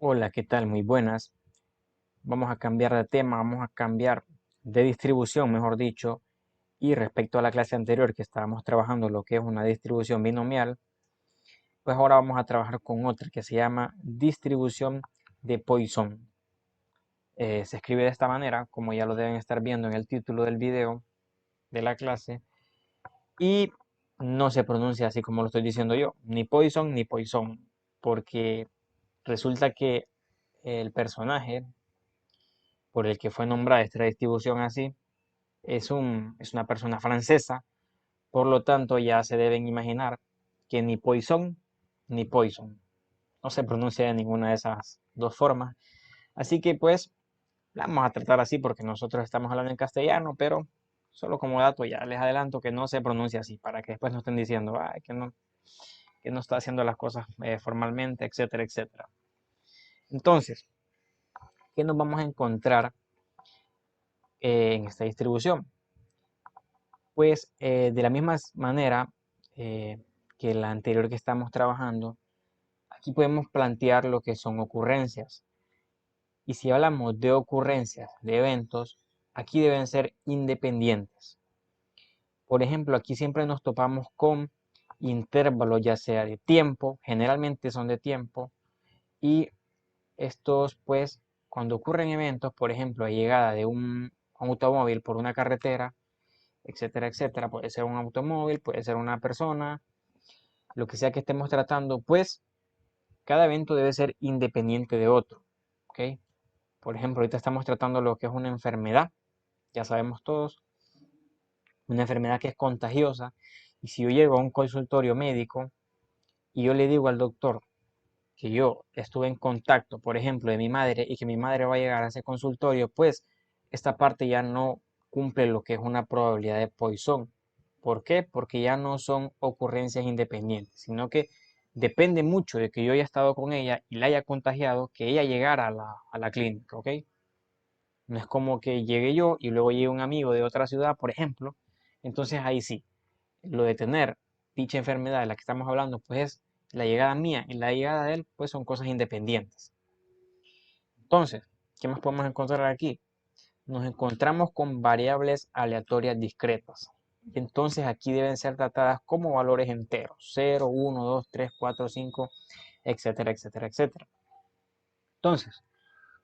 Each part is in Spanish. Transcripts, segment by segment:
Hola, ¿qué tal? Muy buenas. Vamos a cambiar de tema, vamos a cambiar de distribución, mejor dicho, y respecto a la clase anterior que estábamos trabajando lo que es una distribución binomial, pues ahora vamos a trabajar con otra que se llama distribución de Poisson. Se escribe de esta manera, como ya lo deben estar viendo en el título del video de la clase, y no se pronuncia así como lo estoy diciendo yo, ni Poisson ni Poisson, porque resulta que el personaje por el que fue nombrada esta distribución así, es una persona francesa, por lo tanto ya se deben imaginar que ni Poisson ni Poison no se pronuncia de ninguna de esas dos formas. Así que pues la vamos a tratar así porque nosotros estamos hablando en castellano, pero solo como dato ya les adelanto que no se pronuncia así, para que después no estén diciendo que no está haciendo las cosas formalmente, etcétera, etcétera. Entonces, ¿qué nos vamos a encontrar en esta distribución? Pues de la misma manera eh, que la anterior que estamos trabajando, aquí podemos plantear lo que son ocurrencias. Y si hablamos de ocurrencias, de eventos, aquí deben ser independientes. Por ejemplo, aquí siempre nos topamos con intervalos, ya sea de tiempo, generalmente son de tiempo, y estos, pues, cuando ocurren eventos, por ejemplo, la llegada de un automóvil por una carretera, etcétera, etcétera, puede ser un automóvil, puede ser una persona, lo que sea que estemos tratando, pues cada evento debe ser independiente de otro, ¿ok? Por ejemplo, ahorita estamos tratando lo que es una enfermedad, ya sabemos todos, una enfermedad que es contagiosa, y si yo llego a un consultorio médico y yo le digo al doctor que yo estuve en contacto, por ejemplo, de mi madre y que mi madre va a llegar a ese consultorio, pues esta parte ya no cumple lo que es una probabilidad de Poisson. ¿Por qué? Porque ya no son ocurrencias independientes, sino que depende mucho de que yo haya estado con ella y la haya contagiado, que ella llegara a la clínica, ¿ok? No es como que llegue yo y luego llegue un amigo de otra ciudad, por ejemplo. Entonces ahí sí, lo de tener dicha enfermedad de la que estamos hablando, pues es la llegada mía y la llegada de él, pues son cosas independientes. Entonces, ¿qué más podemos encontrar aquí? Nos encontramos con variables aleatorias discretas. Entonces aquí deben ser tratadas como valores enteros, 0, 1, 2, 3, 4, 5, etcétera, etcétera, etcétera. Entonces,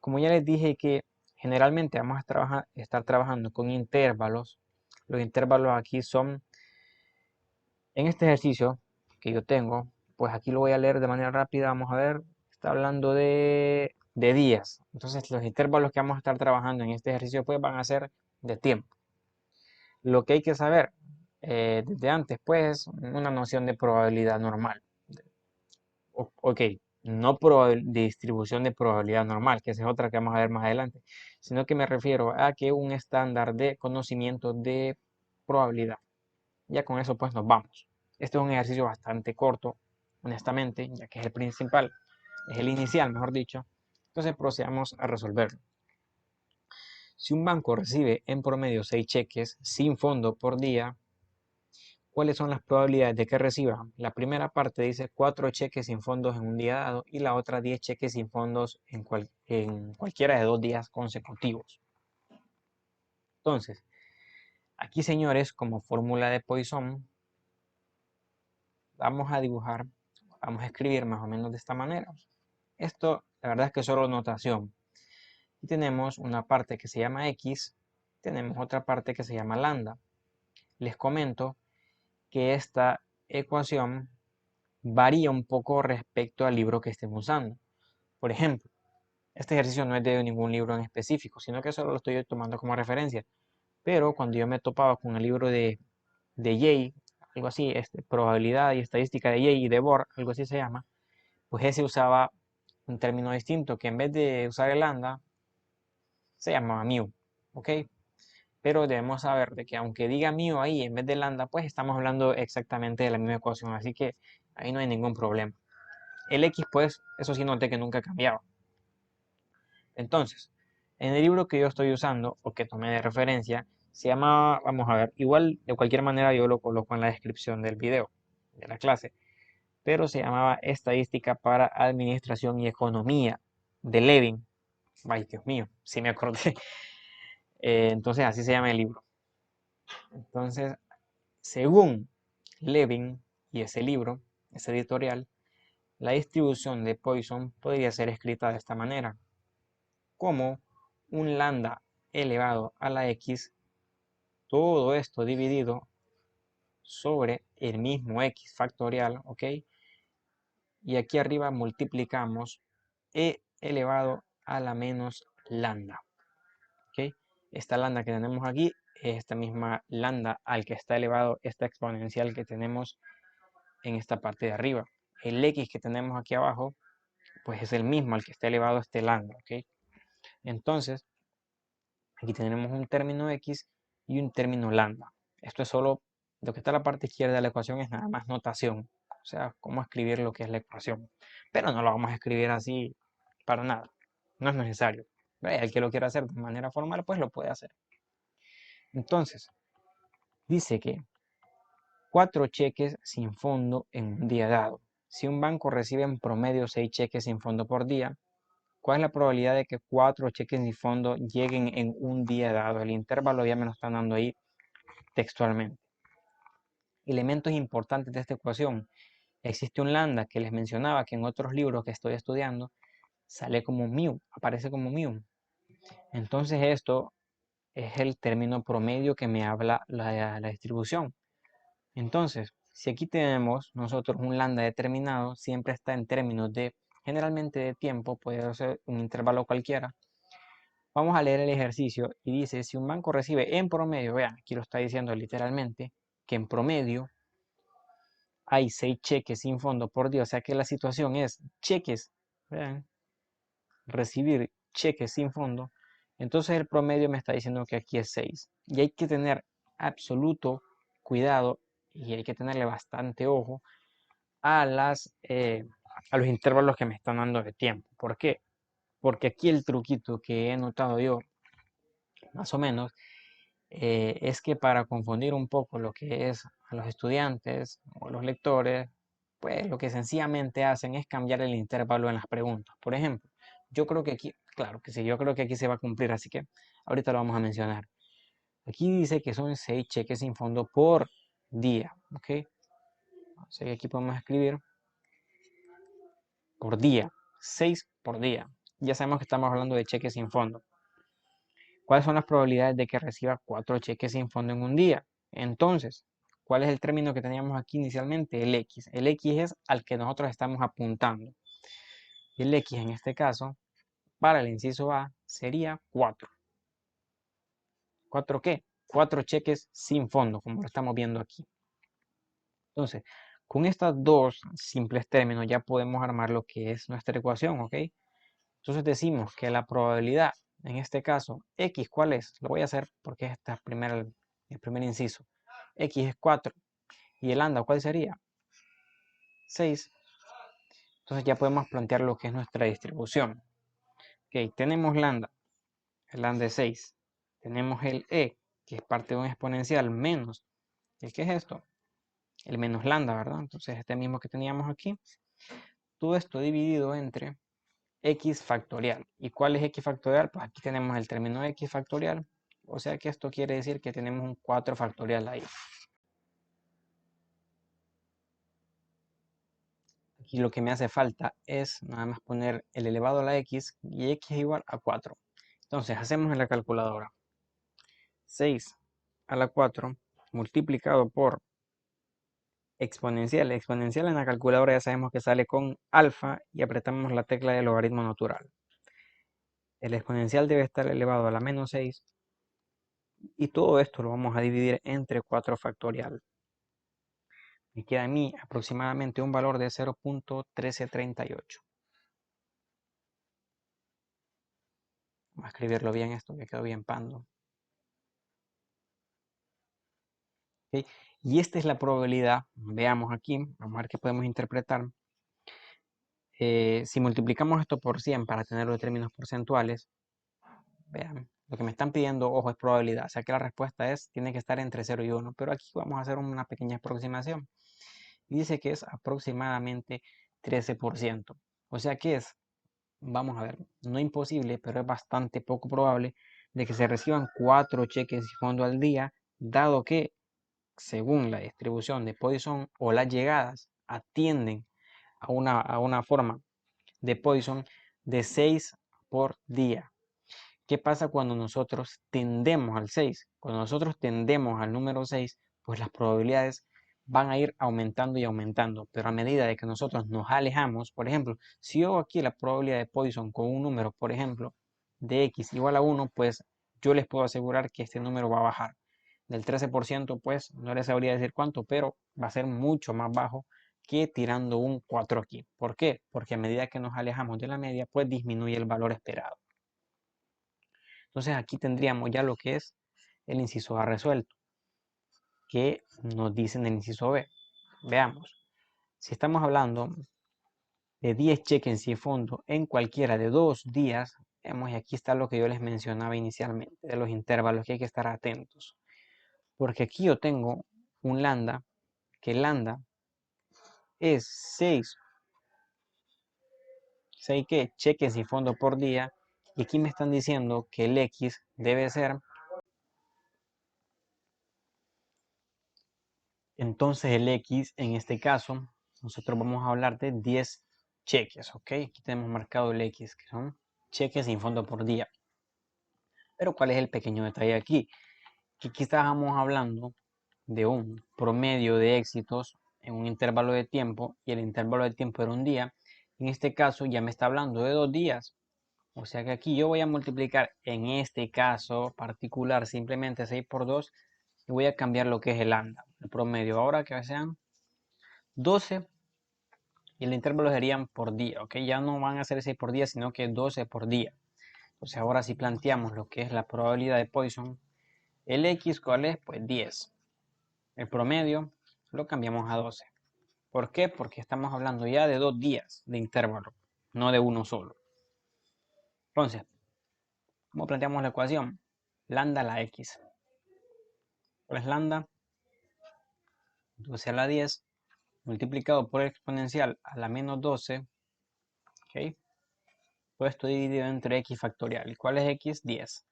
como ya les dije que generalmente vamos a estar trabajando con intervalos, los intervalos aquí son, en este ejercicio que yo tengo, pues aquí lo voy a leer de manera rápida, vamos a ver, está hablando de días. Entonces los intervalos que vamos a estar trabajando en este ejercicio pues van a ser de tiempo. Lo que hay que saber desde antes pues una noción de probabilidad normal. Ok, no distribución de probabilidad normal, que esa es otra que vamos a ver más adelante, sino que me refiero a que un estándar de conocimiento de probabilidad. Ya con eso pues nos vamos. Este es un ejercicio bastante corto, honestamente, ya que es el principal, es el inicial, mejor dicho. Entonces procedamos a resolverlo. Si un banco recibe en promedio 6 cheques sin fondo por día, ¿cuáles son las probabilidades de que reciba? La primera parte dice 4 cheques sin fondos en un día dado y la otra 10 cheques sin fondos en cualquiera de 2 días consecutivos. Entonces, aquí señores, como fórmula de Poisson, vamos a dibujar, vamos a escribir más o menos de esta manera. Esto, la verdad es que es solo notación. Y tenemos una parte que se llama X, tenemos otra parte que se llama lambda. Les comento que esta ecuación varía un poco respecto al libro que estén usando. Por ejemplo, este ejercicio no es de ningún libro en específico, sino que solo lo estoy tomando como referencia. Pero cuando yo me topaba con el libro de Jay, algo así, probabilidad y estadística de Jay y de Bohr, algo así se llama, pues ese usaba un término distinto, que en vez de usar el lambda, se llamaba mu, ¿ok? Pero debemos saber de que aunque diga mu ahí en vez de lambda, pues estamos hablando exactamente de la misma ecuación, así que ahí no hay ningún problema. El X, pues, eso sí noté que nunca cambiaba. Entonces, en el libro que yo estoy usando, o que tomé de referencia, se llama, vamos a ver, igual de cualquier manera yo lo coloco en la descripción del video, de la clase, pero se llamaba Estadística para Administración y Economía. de Levin. Ay, Dios mío, sí me acordé. Entonces así se llama el libro. Entonces, según Levin y ese libro, ese editorial, la distribución de Poisson podría ser escrita de esta manera, como un lambda elevado a la x, todo esto dividido sobre el mismo x factorial, ¿ok? Y aquí arriba multiplicamos e elevado a la menos lambda, ¿ok? Esta lambda que tenemos aquí es esta misma lambda al que está elevado esta exponencial que tenemos en esta parte de arriba. El x que tenemos aquí abajo, pues es el mismo al que está elevado este lambda, ¿ok? Entonces, aquí tenemos un término x y un término lambda. Esto es solo, lo que está en la parte izquierda de la ecuación es nada más notación, o sea, cómo escribir lo que es la ecuación. Pero no lo vamos a escribir así para nada, no es necesario. El que lo quiera hacer de manera formal, pues lo puede hacer. Entonces, dice que 4 cheques sin fondo en un día dado. Si un banco recibe en promedio 6 cheques sin fondo por día, ¿cuál es la probabilidad de que 4 cheques sin fondo lleguen en un día dado? El intervalo ya me lo están dando ahí textualmente. Elementos importantes de esta ecuación. Existe un lambda que les mencionaba que en otros libros que estoy estudiando sale como mu, aparece como mu. Entonces esto es el término promedio que me habla la distribución. Entonces, si aquí tenemos nosotros un lambda determinado, siempre está en términos de, generalmente de tiempo, puede ser un intervalo cualquiera. Vamos a leer el ejercicio y dice, si un banco recibe en promedio, vean, aquí lo está diciendo literalmente, que en promedio hay 6 cheques sin fondo por día, o sea que la situación es cheques, vean, recibir cheques sin fondo, entonces el promedio me está diciendo que aquí es 6. Y hay que tener absoluto cuidado y hay que tenerle bastante ojo a los intervalos que me están dando de tiempo. ¿Por qué? Porque aquí el truquito que he notado yo, más o menos, es que para confundir un poco lo que es a los estudiantes o los lectores, pues lo que sencillamente hacen es cambiar el intervalo en las preguntas. Por ejemplo, yo creo que aquí, claro que sí, yo creo que aquí se va a cumplir, así que ahorita lo vamos a mencionar. Aquí dice que son 6 cheques sin fondo por día, ¿ok? Así que aquí podemos escribir por día, 6 por día. Ya sabemos que estamos hablando de cheques sin fondo. ¿Cuáles son las probabilidades de que reciba 4 cheques sin fondo en un día? Entonces, ¿cuál es el término que teníamos aquí inicialmente? El X. El X es al que nosotros estamos apuntando. Y el X en este caso, para el inciso A, sería 4. ¿4 qué? 4 cheques sin fondo, como lo estamos viendo aquí. Entonces, con estos dos simples términos ya podemos armar lo que es nuestra ecuación, ¿ok? Entonces decimos que la probabilidad, en este caso, X, ¿cuál es? Lo voy a hacer porque es el primer inciso. X es 4. ¿Y el lambda cuál sería? 6. Entonces ya podemos plantear lo que es nuestra distribución. Ok, tenemos lambda. El lambda es 6. Tenemos el E, que es parte de un exponencial, menos. ¿El qué es esto? El menos lambda, ¿verdad? Entonces este mismo que teníamos aquí. Todo esto dividido entre x factorial. ¿Y cuál es x factorial? Pues aquí tenemos el término x factorial. O sea que esto quiere decir que tenemos un 4 factorial ahí. Aquí lo que me hace falta es nada más poner el elevado a la x y x es igual a 4. Entonces hacemos en la calculadora 6 a la 4 multiplicado por exponencial. Exponencial en la calculadora ya sabemos que sale con alfa y apretamos la tecla de logaritmo natural. El exponencial debe estar elevado a la menos 6 y todo esto lo vamos a dividir entre 4 factorial. Me queda a mí aproximadamente un valor de 0.1338. Vamos a escribirlo bien esto, que quedó bien pando. ¿Okay? Y esta es la probabilidad, veamos aquí, vamos a ver qué podemos interpretar. Si multiplicamos esto por 100 para tener los términos porcentuales, vean, lo que me están pidiendo, ojo, es probabilidad, o sea que la respuesta tiene que estar entre 0 y 1, pero aquí vamos a hacer una pequeña aproximación. Y dice que es aproximadamente 13%, o sea que es vamos a ver, no imposible, pero es bastante poco probable de que se reciban 4 cheques y fondo al día, dado que, según la distribución de Poisson o las llegadas, atienden a una forma de Poisson de 6 por día. ¿Qué pasa cuando nosotros tendemos al 6? Cuando nosotros tendemos al número 6, pues las probabilidades van a ir aumentando y aumentando, pero a medida de que nosotros nos alejamos, por ejemplo, si yo aquí la probabilidad de Poisson con un número, por ejemplo, de x igual a 1, pues yo les puedo asegurar que este número va a bajar. Del 13%, pues no les sabría decir cuánto, pero va a ser mucho más bajo que tirando un 4 aquí. ¿Por qué? Porque a medida que nos alejamos de la media, pues disminuye el valor esperado. Entonces aquí tendríamos ya lo que es el inciso A resuelto, que nos dice en el inciso B. Veamos, si estamos hablando de 10 cheques sin fondo en cualquiera de 2 días, vemos, y aquí está lo que yo les mencionaba inicialmente, de los intervalos que hay que estar atentos. Porque aquí yo tengo un lambda, que lambda es 6 ¿qué? Cheques sin fondo por día, y aquí me están diciendo que el X debe ser. Entonces el X, en este caso, nosotros vamos a hablar de 10 cheques, ¿ok? Aquí tenemos marcado el X, que son cheques sin fondo por día. Pero ¿cuál es el pequeño detalle aquí? Que aquí estábamos hablando de un promedio de éxitos en un intervalo de tiempo, y el intervalo de tiempo era un día. En este caso ya me está hablando de 2 días. O sea que aquí yo voy a multiplicar en este caso particular simplemente 6 por 2 y voy a cambiar lo que es el lambda, el promedio. Ahora que sean 12 y el intervalo serían por día, ¿ok? Ya no van a ser 6 por día, sino que 12 por día. Entonces ahora si planteamos lo que es la probabilidad de Poisson, el X, ¿cuál es? Pues 10. El promedio lo cambiamos a 12. ¿Por qué? Porque estamos hablando ya de 2 días de intervalo, no de uno solo. Entonces, ¿cómo planteamos la ecuación? Lambda a la X. ¿Cuál es lambda? 12 a la 10 multiplicado por el exponencial a la menos 12, ¿ok? Pues esto dividido entre x factorial. ¿Y cuál es x? 10.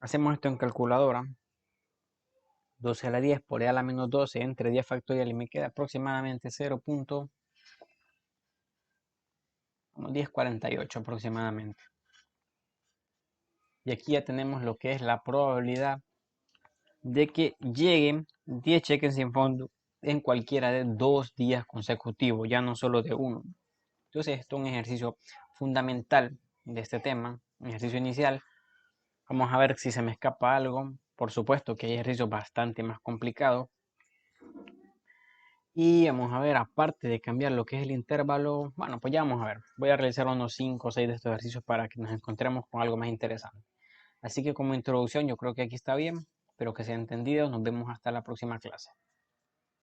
Hacemos esto en calculadora. 12 a la 10 por e a la menos 12 entre 10 factorial y me queda aproximadamente 0.1048 aproximadamente. Y aquí ya tenemos lo que es la probabilidad de que lleguen 10 cheques sin fondo en cualquiera de 2 días consecutivos, ya no solo de uno. Entonces esto es un ejercicio fundamental de este tema, un ejercicio inicial. Vamos a ver si se me escapa algo. Por supuesto que hay ejercicios bastante más complicados. Y vamos a ver, aparte de cambiar lo que es el intervalo, bueno, pues ya vamos a ver. Voy a realizar unos 5 o 6 de estos ejercicios para que nos encontremos con algo más interesante. Así que como introducción yo creo que aquí está bien. Espero que sea entendido. Nos vemos hasta la próxima clase.